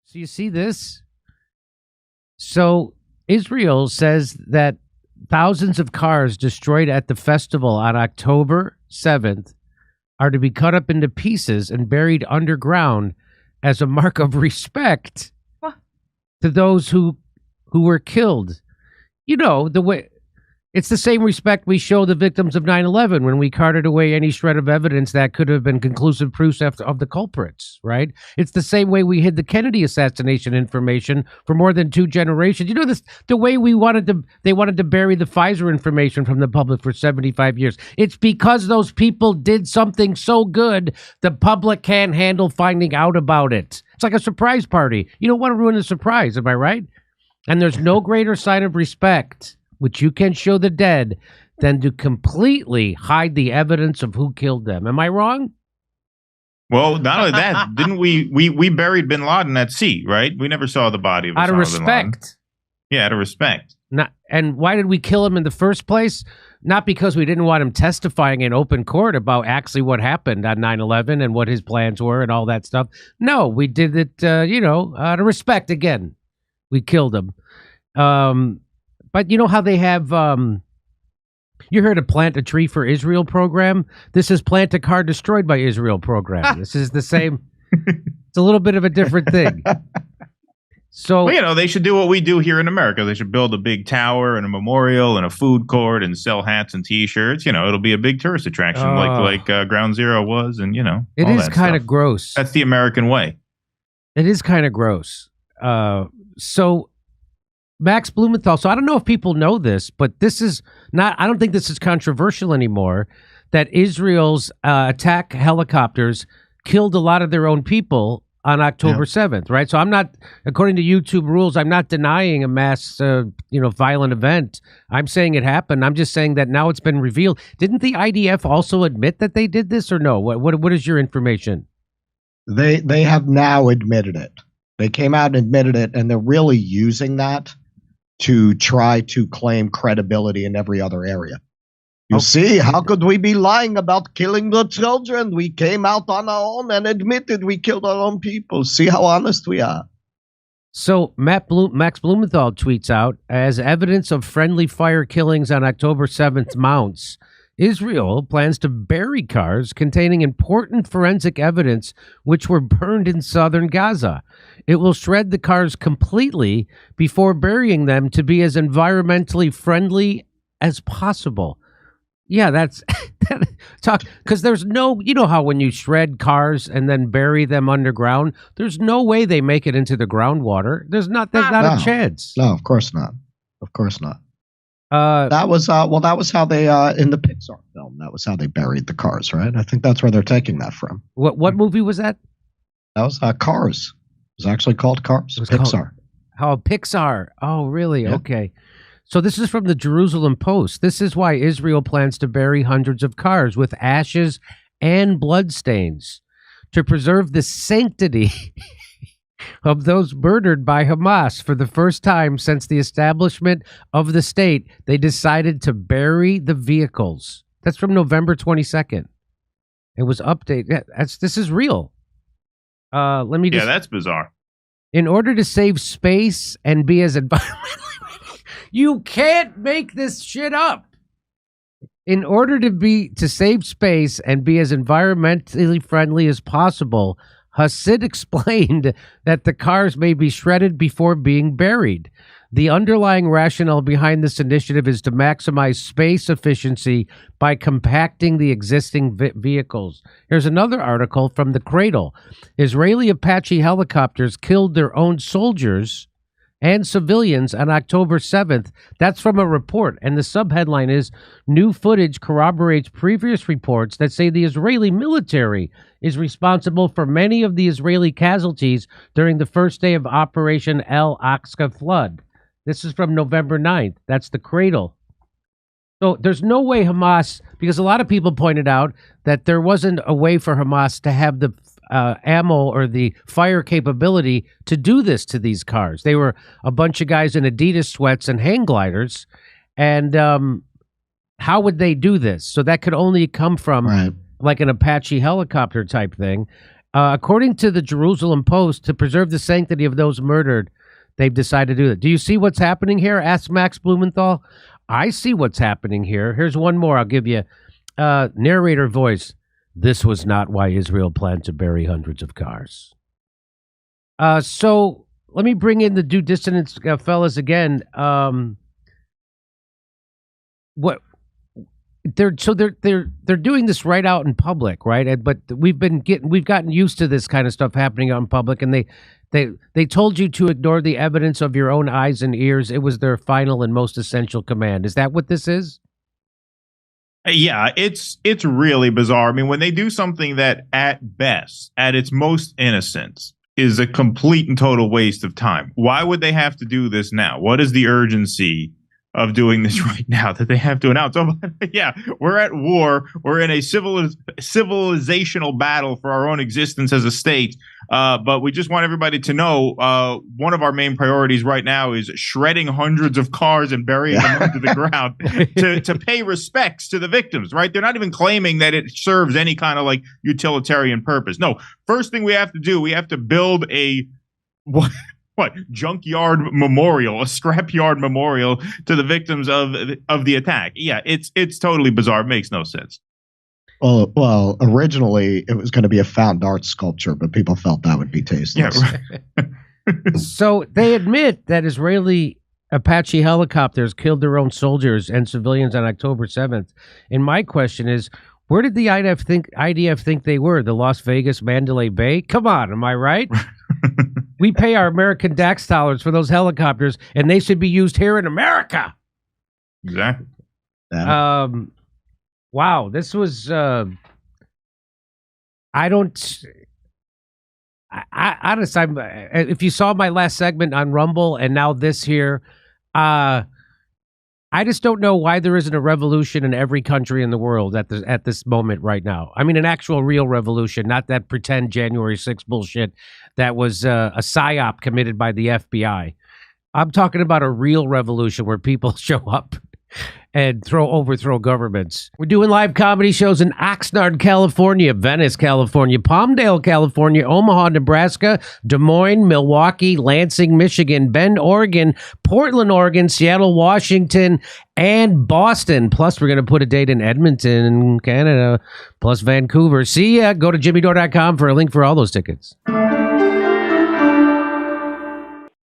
So you see this? So Israel says that thousands of cars destroyed at the festival on October 7th are to be cut up into pieces and buried underground as a mark of respect What? to those who were killed. You know, the way it's the same respect we show the victims of 9/11 when we carted away any shred of evidence that could have been conclusive proofs of the culprits, right? It's the same way we hid the Kennedy assassination information for more than 2 generations. You know, this the way they wanted to bury the Pfizer information from the public for 75 years. It's because those people did something so good the public can't handle finding out about it. It's like a surprise party. You don't want to ruin the surprise, am I right? And there's no greater sign of respect which you can show the dead, than to completely hide the evidence of who killed them. Am I wrong? Well, not only that, didn't we buried bin Laden at sea, right? We never saw the body of Out of Osama bin Laden. respect. Yeah, out of respect. And why did we kill him in the first place? Not because we didn't want him testifying in open court about actually what happened on 9/11 and what his plans were and all that stuff. No, we did it, out of respect again. We killed him. But you know how they have, you heard of Plant a Tree for Israel program? This is Plant a Car Destroyed by Israel program. This is the same. It's a little bit of a different thing. So, well, they should do what we do here in America. They should build a big tower and a memorial and a food court and sell hats and T-shirts. It'll be a big tourist attraction like Ground Zero was, and it all is that kind of stuff. gross. That's the American way. It is kind of gross. So Max Blumenthal. So I don't know if people know this, but this is not, I don't think this is controversial anymore, that Israel's attack helicopters killed a lot of their own people on October 7th, right? So I'm not, according to YouTube rules, I'm not denying a mass, violent event. I'm saying it happened. I'm just saying that now it's been revealed. Didn't the IDF also admit that they did this or no? What is your information? They have now admitted it. They came out and admitted it, and they're really using that to try to claim credibility in every other area. You see, how could we be lying about killing the children? We came out on our own and admitted we killed our own people. See how honest we are. So Max Blumenthal tweets out, as evidence of friendly fire killings on October 7th mounts, Israel plans to bury cars containing important forensic evidence which were burned in southern Gaza. It will shred the cars completely before burying them to be as environmentally friendly as possible. Yeah, that's talk, because there's no, you know how when you shred cars and then bury them underground, there's no way they make it into the groundwater. There's not a chance. No, of course not. Of course not. That was how they in the Pixar film. That was how they buried the cars, right? I think that's where they're taking that from. What movie was that? That was Cars. It was actually called Cars. It was Pixar. Pixar. Oh, really? Yeah. Okay. So this is from the Jerusalem Post. This is why Israel plans to bury hundreds of cars with ashes and bloodstains to preserve the sanctity of those murdered by Hamas. For the first time since the establishment of the state, they decided to bury the vehicles. That's from November 22nd. It was updated. This is real. Let me just... Yeah, that's bizarre. In order to save space and be as environmentally... You can't make this shit up. In order to save space and be as environmentally friendly as possible, Hasid explained that the cars may be shredded before being buried. The underlying rationale behind this initiative is to maximize space efficiency by compacting the existing vehicles. Here's another article from The Cradle. Israeli Apache helicopters killed their own soldiers and civilians on October 7th. That's from a report. And the subheadline is, new footage corroborates previous reports that say the Israeli military is responsible for many of the Israeli casualties during the first day of Operation Al-Aqsa flood. This is from November 9th. That's The Cradle. So there's no way Hamas, because a lot of people pointed out that there wasn't a way for Hamas to have the ammo or the fire capability to do this to these cars. They were a bunch of guys in Adidas sweats and hang gliders. And how would they do this? So that could only come from like an Apache helicopter type thing. According to the Jerusalem Post, to preserve the sanctity of those murdered, they've decided to do that. Do you see what's happening here? Asked Max Blumenthal. I see what's happening here. Here's one more. I'll give you narrator voice. This was not why Israel planned to bury hundreds of cars. So let me bring in the due dissonance fellas again. What they're doing this right out in public, right? But we've gotten used to this kind of stuff happening out in public, and they told you to ignore the evidence of your own eyes and ears. It was their final and most essential command. Is that what this is? Yeah, it's really bizarre. I mean, when they do something that at best, at its most innocent, is a complete and total waste of time. Why would they have to do this now? What is the urgency of doing this right now that they have to announce? Oh, yeah, we're at war. We're in a civilizational battle for our own existence as a state. But we just want everybody to know one of our main priorities right now is shredding hundreds of cars and burying them under the ground to pay respects to the victims, right? They're not even claiming that it serves any kind of like utilitarian purpose. No, first thing we have to do, we have to build a junkyard memorial, a scrapyard memorial to the victims of the attack. Yeah, it's totally bizarre. It makes no sense. Well, originally it was going to be a found art sculpture, but people felt that would be tasteless. Yeah, right. So they admit that Israeli Apache helicopters killed their own soldiers and civilians on October 7th. And my question is, where did the IDF think they were? The Las Vegas Mandalay Bay? Come on, am I right? We pay our American tax dollars for those helicopters, and they should be used here in America. Exactly. Yeah. Wow, this was. Honestly, if you saw my last segment on Rumble and now this here, I just don't know why there isn't a revolution in every country in the world at this moment right now. I mean, an actual real revolution, not that pretend January 6th bullshit that was a psyop committed by the FBI. I'm talking about a real revolution where people show up and overthrow governments. We're doing live comedy shows in Oxnard, California, Venice, California, Palmdale, California, Omaha, Nebraska, Des Moines, Milwaukee, Lansing, Michigan, Bend, Oregon, Portland, Oregon, Seattle, Washington, and Boston. Plus, we're going to put a date in Edmonton, Canada, plus Vancouver. See ya. Go to jimmydore.com for a link for all those tickets.